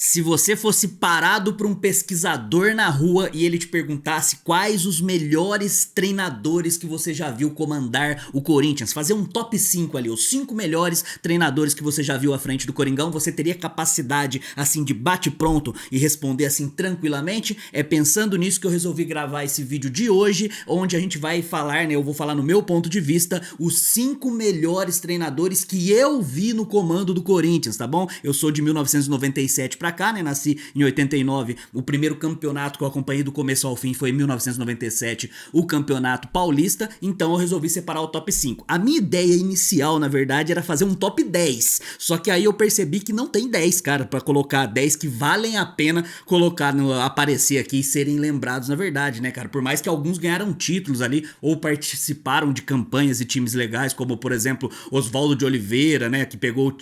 Se você fosse parado por um pesquisador na rua e ele te perguntasse quais os melhores treinadores que você já viu comandar o Corinthians, fazer um top 5 ali, os 5 melhores treinadores que você já viu à frente do Coringão, você teria capacidade assim de bate-pronto e responder assim tranquilamente? É pensando nisso que eu resolvi gravar esse vídeo de hoje, onde a gente vai falar, né, eu vou falar no meu ponto de vista, os 5 melhores treinadores que eu vi no comando do Corinthians, tá bom? Eu sou de 1997 pra cá, né? Nasci em 89. O primeiro campeonato que eu acompanhei do começo ao fim foi em 1997, o Campeonato Paulista. Então eu resolvi separar o top 5. A minha ideia inicial, na verdade, era fazer um top 10. Só que aí eu percebi que não tem 10, cara, pra colocar 10 que valem a pena colocar aparecer aqui e serem lembrados, na verdade, né, cara? Por mais que alguns ganharam títulos ali ou participaram de campanhas e times legais, como por exemplo Oswaldo de Oliveira, né, que pegou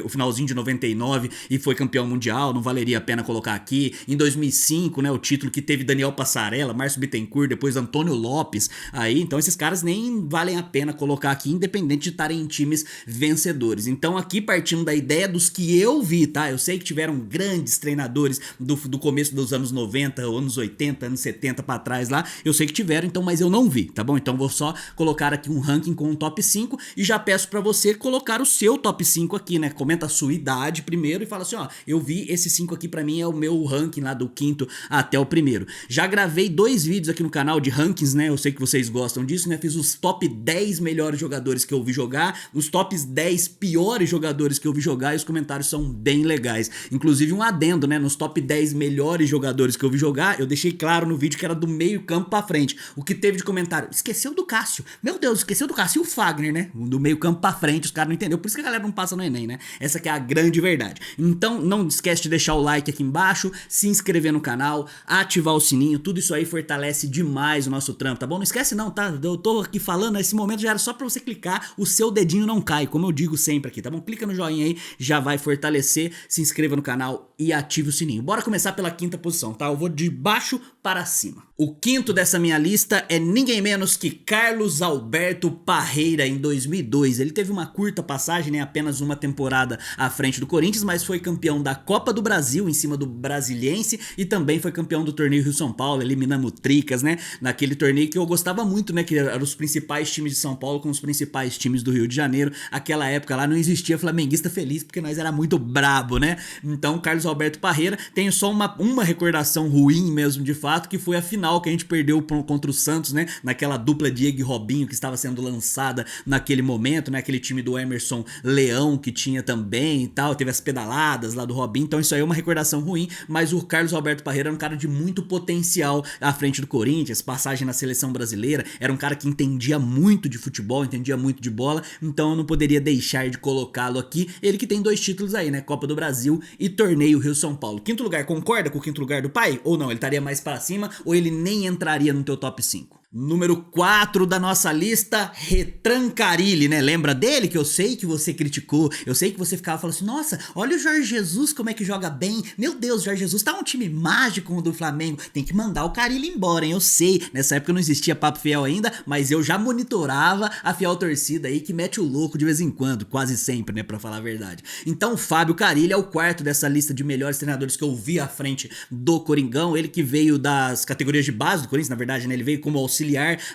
o finalzinho de 99 e foi campeão mundial, não valeria a pena colocar aqui. Em 2005, né, o título que teve Daniel Passarella, Márcio Bittencourt, depois Antônio Lopes, aí, então esses caras nem valem a pena colocar aqui, independente de estarem em times vencedores. Então aqui partindo da ideia dos que eu vi, tá? Eu sei que tiveram grandes treinadores do começo dos anos 90, anos 80, anos 70 pra trás lá, eu sei que tiveram, então, mas eu não vi, tá bom? Então vou só colocar aqui um ranking com um top 5 e já peço pra você colocar o seu top 5 aqui, né? Comenta a sua idade primeiro e fala assim, ó, eu vi esses 5 aqui pra mim é o meu ranking lá do quinto até o primeiro. Já gravei 2 vídeos aqui no canal de rankings, né? Eu sei que vocês gostam disso, né? Fiz os top 10 melhores jogadores que eu vi jogar, os tops 10 piores jogadores que eu vi jogar e os comentários são bem legais. Inclusive um adendo, né? Nos top 10 melhores jogadores que eu vi jogar, eu deixei claro no vídeo que era do meio campo pra frente. O que teve de comentário? Esqueceu do Cássio. Meu Deus, esqueceu do Cássio e o Fagner, né? Do meio campo pra frente, os caras não entenderam. Por isso que a galera não passa no Enem, né? Essa que é a grande verdade. Então não esquece de deixar o like aqui embaixo, se inscrever no canal, ativar o sininho, tudo isso aí fortalece demais o nosso trampo, tá bom? Não esquece não, tá? Eu tô aqui falando, nesse momento já era só pra você clicar, o seu dedinho não cai, como eu digo sempre aqui, tá bom? Clica no joinha aí, já vai fortalecer, se inscreva no canal e ative o sininho. Bora começar pela quinta posição, tá? Eu vou de baixo para cima. O quinto dessa minha lista é ninguém menos que Carlos Alberto Parreira em 2002. Ele teve uma curta passagem, né? Apenas uma temporada à frente do Corinthians, mas foi campeão da Copa do Brasil em cima do Brasiliense e também foi campeão do torneio Rio-São Paulo, eliminando o Tricas, né? Naquele torneio que eu gostava muito, né? Que eram os principais times de São Paulo com os principais times do Rio de Janeiro. Aquela época lá não existia flamenguista feliz porque nós era muito brabo, né? Então Carlos Alberto Parreira, tenho só uma recordação ruim mesmo de fato, que foi a final que a gente perdeu contra o Santos, né? Naquela dupla Diego e Robinho que estava sendo lançada naquele momento, né? Aquele time do Emerson Leão que tinha também e tal, teve as pedaladas lá do Robinho, então isso aí é uma recordação ruim, mas o Carlos Alberto Parreira era um cara de muito potencial à frente do Corinthians, passagem na seleção brasileira, era um cara que entendia muito de futebol, entendia muito de bola, então eu não poderia deixar de colocá-lo aqui, ele que tem 2 títulos aí, né? Copa do Brasil e Torneio Rio-São Paulo. Quinto lugar, concorda com o quinto lugar do pai? Ou não? Ele estaria mais pra cima ou ele nem entraria no teu top 5? Número 4 da nossa lista, Retran Carille, né? Lembra dele? Que eu sei que você criticou, eu sei que você ficava falando assim, nossa, olha o Jorge Jesus como é que joga bem, meu Deus, Jorge Jesus tá um time mágico do Flamengo, tem que mandar o Carille embora, hein? Eu sei, nessa época não existia Papo Fiel ainda, mas eu já monitorava a fiel torcida aí que mete o louco de vez em quando, quase sempre, né, pra falar a verdade. Então o Fábio Carille é o quarto dessa lista de melhores treinadores que eu vi à frente do Coringão, ele que veio das categorias de base do Corinthians, na verdade, né, ele veio como auxiliar,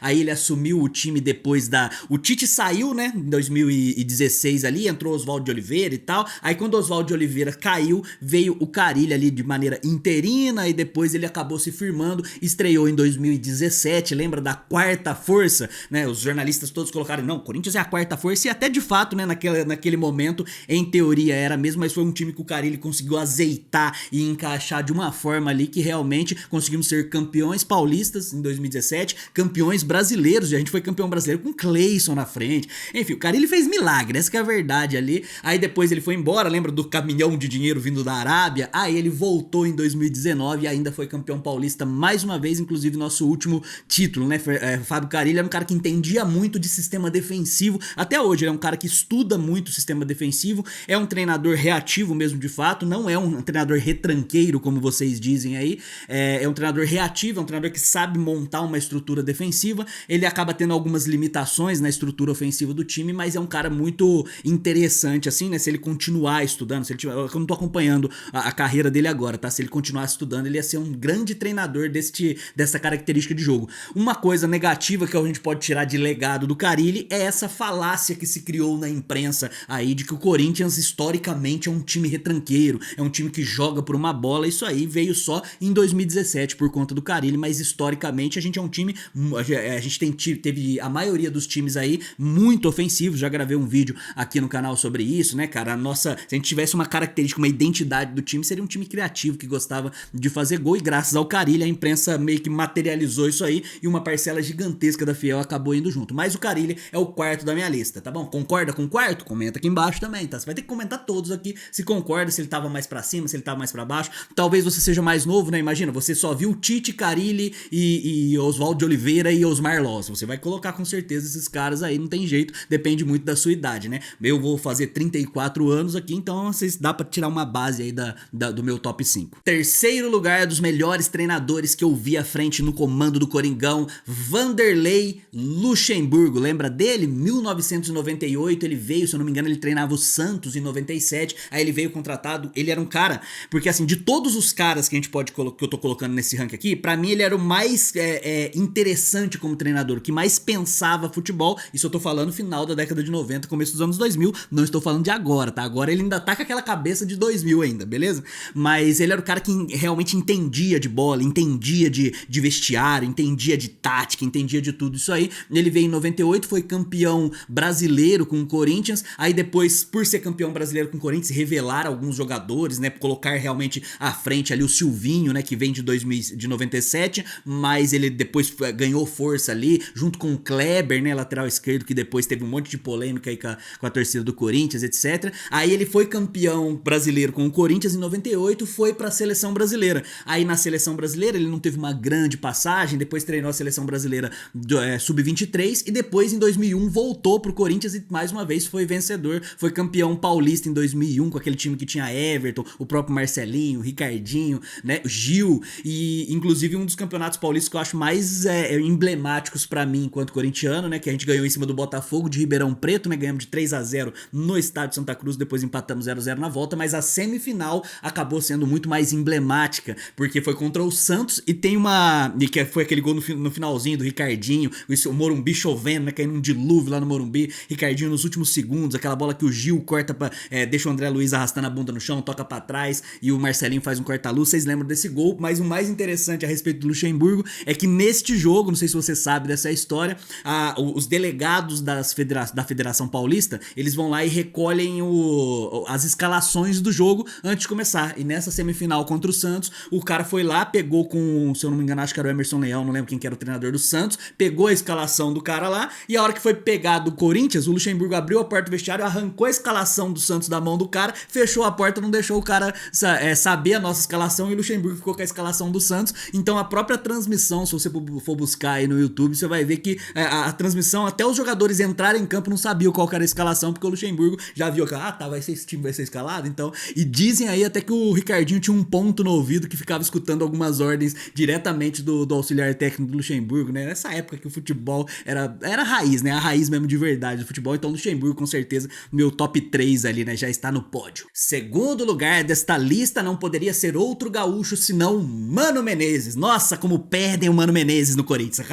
aí ele assumiu o time depois o Tite saiu, né, em 2016 ali, entrou Oswaldo de Oliveira e tal, aí quando Oswaldo de Oliveira caiu, veio o Carille ali de maneira interina e depois ele acabou se firmando, estreou em 2017, lembra da quarta força, né, os jornalistas todos colocaram, não, o Corinthians é a quarta força e até de fato, né, naquele momento, em teoria era mesmo, mas foi um time que o Carille conseguiu azeitar e encaixar de uma forma ali que realmente conseguimos ser campeões paulistas em 2017, campeões brasileiros, e a gente foi campeão brasileiro com Cleison na frente, enfim, o cara ele fez milagre, essa que é a verdade ali, aí depois ele foi embora, lembra do caminhão de dinheiro vindo da Arábia, aí ele voltou em 2019 e ainda foi campeão paulista mais uma vez, inclusive nosso último título, né, Fábio Carille era um cara que entendia muito de sistema defensivo, até hoje ele é um cara que estuda muito o sistema defensivo, é um treinador reativo mesmo de fato, não é um treinador retranqueiro como vocês dizem aí, é um treinador reativo, é um treinador que sabe montar uma estrutura defensiva. Ele acaba tendo algumas limitações na estrutura ofensiva do time, mas é um cara muito interessante, assim, né? Se ele continuar estudando, se ele tiver, eu não tô acompanhando a carreira dele agora, tá? Se ele continuar estudando, ele ia ser um grande treinador dessa característica de jogo. Uma coisa negativa que a gente pode tirar de legado do Carille é essa falácia que se criou na imprensa aí de que o Corinthians historicamente é um time retranqueiro, é um time que joga por uma bola. Isso aí veio só em 2017 por conta do Carille, mas historicamente a gente é um time, a gente teve a maioria dos times aí muito ofensivos. Já gravei um vídeo aqui no canal sobre isso, né, cara? Se a gente tivesse uma característica, uma identidade do time, seria um time criativo que gostava de fazer gol, e graças ao Carille a imprensa meio que materializou isso aí e uma parcela gigantesca da Fiel acabou indo junto. Mas o Carille é o quarto da minha lista, tá bom? Concorda com o quarto? Comenta aqui embaixo também, tá? Você vai ter que comentar todos aqui se concorda, se ele tava mais pra cima, se ele tava mais pra baixo. Talvez você seja mais novo, né? Imagina, você só viu Tite, Carille e Oswaldo de Oliveira e Osmar Loss. Você vai colocar com certeza esses caras aí, não tem jeito, depende muito da sua idade, né? Eu vou fazer 34 anos aqui, então vocês dá pra tirar uma base aí do meu top 5. Terceiro lugar dos melhores treinadores que eu vi à frente no comando do Coringão, Vanderlei Luxemburgo. Lembra dele? 1998 ele veio, se eu não me engano, ele treinava o Santos em 97, aí ele veio contratado. Ele era um cara, porque assim, de todos os caras que a gente pode que eu tô colocando nesse ranking aqui, pra mim ele era o mais interessante como treinador, o que mais pensava futebol. Isso eu tô falando final da década de 90, começo dos anos 2000, não estou falando de agora, tá? Agora ele ainda tá com aquela cabeça de 2000 ainda, beleza? Mas ele era o cara que realmente entendia de bola, entendia de vestiário, entendia de tática, entendia de tudo isso aí. Ele veio em 98, foi campeão brasileiro com o Corinthians, aí depois, por ser campeão brasileiro com o Corinthians, revelar alguns jogadores, né, colocar realmente à frente ali o Silvinho, né, que vem de 97, mas ele depois ganhou força ali, junto com o Kleber, né, lateral esquerdo, que depois teve um monte de polêmica aí com a torcida do Corinthians, etc. Aí ele foi campeão brasileiro com o Corinthians em 98, foi pra seleção brasileira. Aí na seleção brasileira ele não teve uma grande passagem, depois treinou a seleção brasileira sub-23 e depois em 2001 voltou pro Corinthians e mais uma vez foi vencedor, foi campeão paulista em 2001 com aquele time que tinha Everton, o próprio Marcelinho, Ricardinho, né, Gil, e inclusive um dos campeonatos paulistas que eu acho mais emblemáticos pra mim enquanto corintiano, né, que a gente ganhou em cima do Botafogo de Ribeirão Preto, né, ganhamos de 3-0 no estádio Santa Cruz, depois empatamos 0-0 na volta, mas a semifinal acabou sendo muito mais emblemática, porque foi contra o Santos e tem que foi aquele gol no finalzinho do Ricardinho, o Morumbi chovendo, né, caindo um dilúvio lá no Morumbi, Ricardinho nos últimos segundos, aquela bola que o Gil corta deixa o André Luiz arrastando a bunda no chão, toca pra trás e o Marcelinho faz um corta-luz. Vocês lembram desse gol? Mas o mais interessante a respeito do Luxemburgo é que neste jogo, não sei se você sabe dessa história, os delegados da Federação Paulista, eles vão lá e recolhem as escalações do jogo antes de começar. E nessa semifinal contra o Santos, o cara foi lá, pegou com, se eu não me engano, acho que era o Emerson Leão, não lembro quem que era o treinador do Santos, pegou a escalação do cara lá e a hora que foi pegar do Corinthians, o Luxemburgo abriu a porta do vestiário, arrancou a escalação do Santos da mão do cara, fechou a porta, não deixou o cara saber a nossa escalação e o Luxemburgo ficou com a escalação do Santos. Então a própria transmissão, se você for buscar aí no YouTube, você vai ver que a transmissão, até os jogadores entrarem em campo não sabiam qual era a escalação, porque o Luxemburgo já viu que, esse time vai ser escalado, então, e dizem aí até que o Ricardinho tinha um ponto no ouvido que ficava escutando algumas ordens diretamente do auxiliar técnico do Luxemburgo, né? Nessa época que o futebol era raiz, né? A raiz mesmo de verdade do futebol, então o Luxemburgo com certeza meu top 3 ali, né? Já está no pódio. Segundo lugar desta lista não poderia ser outro gaúcho senão Mano Menezes. Nossa, como perdem o Mano Menezes no Corinthians.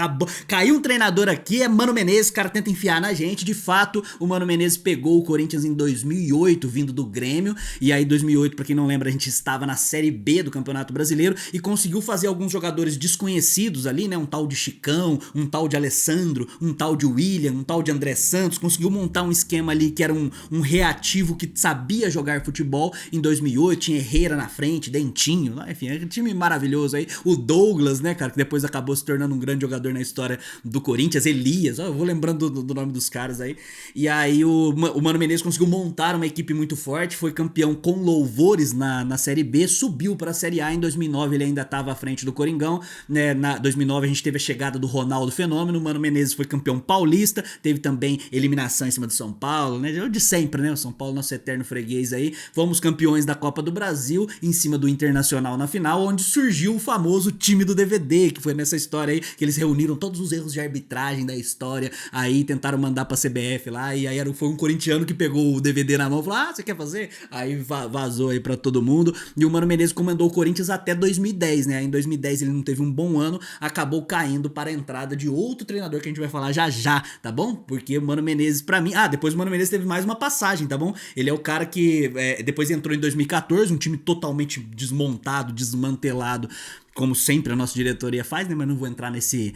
Caiu um treinador aqui, é Mano Menezes, o cara tenta enfiar na gente. De fato, o Mano Menezes pegou o Corinthians em 2008, vindo do Grêmio, e aí 2008, pra quem não lembra, a gente estava na Série B do Campeonato Brasileiro e conseguiu fazer alguns jogadores desconhecidos ali, né? Um tal de Chicão, um tal de Alessandro, um tal de William, um tal de André Santos, conseguiu montar um esquema ali que era um reativo que sabia jogar futebol. Em 2008 tinha Herrera na frente, Dentinho, enfim, é um time maravilhoso aí. O Douglas, né, cara, que depois acabou se tornando um grande jogador na história do Corinthians, Elias, eu vou lembrando do nome dos caras aí. E aí o Mano Menezes conseguiu montar uma equipe muito forte, foi campeão com louvores na Série B, subiu pra Série A em 2009, ele ainda estava à frente do Coringão, né? Na 2009 a gente teve a chegada do Ronaldo Fenômeno, o Mano Menezes foi campeão paulista, teve também eliminação em cima do São Paulo, né? De sempre, né? O São Paulo, nosso eterno freguês aí. Fomos campeões da Copa do Brasil em cima do Internacional na final, onde surgiu o famoso time do DVD, que foi nessa história aí que eles reuniram todos os erros de arbitragem da história, aí tentaram mandar pra CBF lá, e aí foi um corintiano que pegou o DVD na mão e falou, ah, você quer fazer? Aí vazou aí pra todo mundo, e o Mano Menezes comandou o Corinthians até 2010, né? Em 2010 ele não teve um bom ano, acabou caindo para a entrada de outro treinador que a gente vai falar já já, tá bom? Porque o Mano Menezes, pra mim... Ah, depois o Mano Menezes teve mais uma passagem, tá bom? Ele é o cara que depois entrou em 2014, um time totalmente desmontado, desmantelado, como sempre a nossa diretoria faz, né? Mas não vou entrar nesse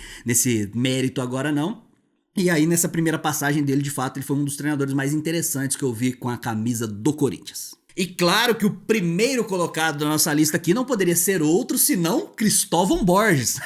mérito agora não. E aí nessa primeira passagem dele, de fato, ele foi um dos treinadores mais interessantes que eu vi com a camisa do Corinthians. E claro que o primeiro colocado da nossa lista aqui não poderia ser outro senão Cristóvão Borges.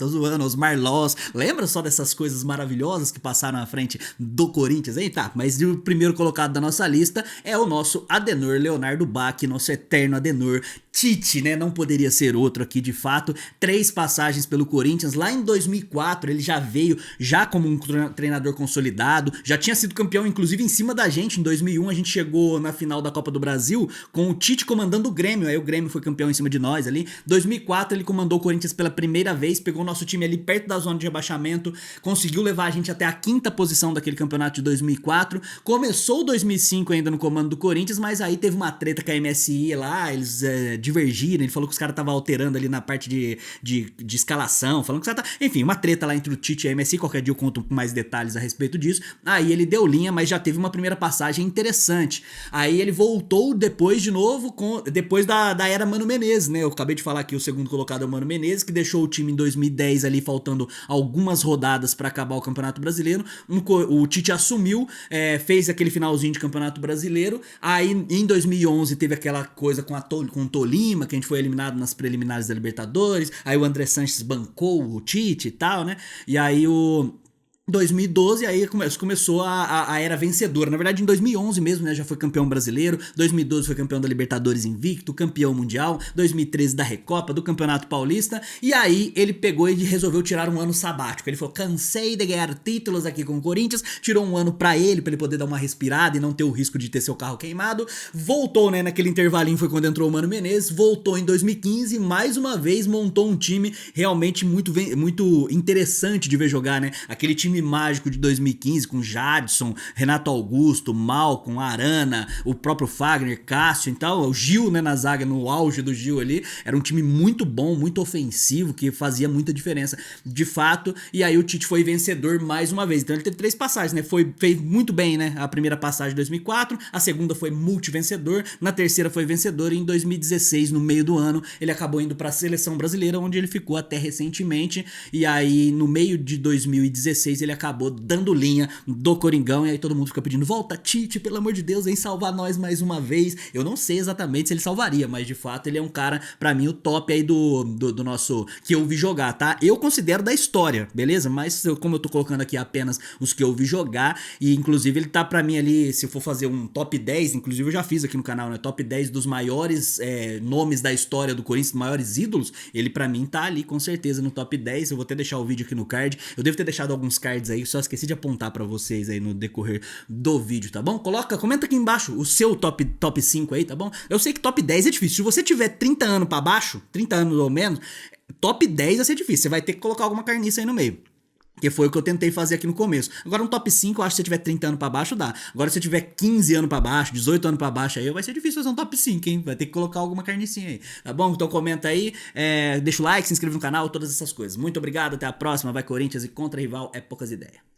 Tô zoando, Osmar Loz. Lembra só dessas coisas maravilhosas que passaram à frente do Corinthians, hein? Tá, mas o primeiro colocado da nossa lista é o nosso Adenor Leonardo Bach, nosso eterno Adenor. Tite, né? Não poderia ser outro aqui, de fato. 3 passagens pelo Corinthians. Lá em 2004 ele já veio já como um treinador consolidado. Já tinha sido campeão, inclusive, em cima da gente. Em 2001 a gente chegou na final da Copa do Brasil com o Tite comandando o Grêmio. Aí o Grêmio foi campeão em cima de nós ali. 2004 ele comandou o Corinthians pela primeira vez. Pegou o nosso time ali perto da zona de rebaixamento. Conseguiu levar a gente até a 5ª posição daquele campeonato de 2004. Começou 2005 ainda no comando do Corinthians, mas aí teve uma treta com a MSI lá. Eles divergiram, ele falou que os caras estavam alterando ali na parte de escalação, falando que os caras enfim, uma treta lá entre o Tite e a MSI, qualquer dia eu conto com mais detalhes a respeito disso. Aí ele deu linha, mas já teve uma primeira passagem interessante. Aí ele voltou depois de novo, depois da era Mano Menezes, né? Eu acabei de falar aqui, o segundo colocado é o Mano Menezes, que deixou o time em 2010 ali, faltando algumas rodadas pra acabar o Campeonato Brasileiro. O Tite assumiu, fez aquele finalzinho de Campeonato Brasileiro. Aí em 2011 teve aquela coisa com o Tolima, que a gente foi eliminado nas preliminares da Libertadores. Aí o André Sanches bancou o Tite e tal, né? E aí 2012, aí começou a era vencedora. Na verdade, em 2011 mesmo, né? Já foi campeão brasileiro. 2012 foi campeão da Libertadores invicto, campeão mundial. 2013 da Recopa, do Campeonato Paulista. E aí ele pegou e resolveu tirar um ano sabático. Ele falou, cansei de ganhar títulos aqui com o Corinthians. Tirou um ano pra ele poder dar uma respirada e não ter o risco de ter seu carro queimado. Voltou, né? Naquele intervalinho foi quando entrou o Mano Menezes. Voltou em 2015 e mais uma vez montou um time realmente muito interessante de ver jogar, né? Aquele time mágico de 2015 com Jadson, Renato Augusto, Malcom, Arana, o próprio Fagner, Cássio, então o Gil, né, na zaga, no auge do Gil ali, era um time muito bom, muito ofensivo, que fazia muita diferença de fato. E aí o Tite foi vencedor mais uma vez, então ele teve 3 passagens, né? Fez muito bem, né? A primeira passagem em 2004, a segunda foi multivencedor, na terceira foi vencedor, e em 2016, no meio do ano, ele acabou indo para a seleção brasileira, onde ele ficou até recentemente. E aí no meio de 2016 ele acabou dando linha do Coringão, e aí todo mundo fica pedindo, volta Tite, pelo amor de Deus, vem salvar nós mais uma vez. Eu não sei exatamente se ele salvaria, mas de fato ele é um cara, pra mim, o top aí do nosso, que eu vi jogar, tá? Eu considero da história, beleza? Mas como eu tô colocando aqui apenas os que eu vi jogar, e inclusive ele tá pra mim ali, se eu for fazer um top 10, inclusive eu já fiz aqui no canal, né? Top 10 dos maiores nomes da história do Corinthians, maiores ídolos, ele pra mim tá ali com certeza no top 10. Eu vou até deixar o vídeo aqui no card, eu devo ter deixado alguns cards aí, só esqueci de apontar pra vocês aí no decorrer do vídeo, tá bom? Comenta aqui embaixo o seu top 5 aí, tá bom? Eu sei que top 10 é difícil, se você tiver 30 anos pra baixo, 30 anos ou menos, top 10 vai ser difícil, você vai ter que colocar alguma carniça aí no meio. Que foi o que eu tentei fazer aqui no começo. Agora um top 5, eu acho que se você tiver 30 anos pra baixo, dá. Agora se você tiver 15 anos pra baixo, 18 anos pra baixo, aí vai ser difícil fazer um top 5, hein? Vai ter que colocar alguma carnicinha aí, tá bom? Então comenta aí, deixa o like, se inscreve no canal, todas essas coisas. Muito obrigado, até a próxima. Vai Corinthians, e contra rival é poucas ideias.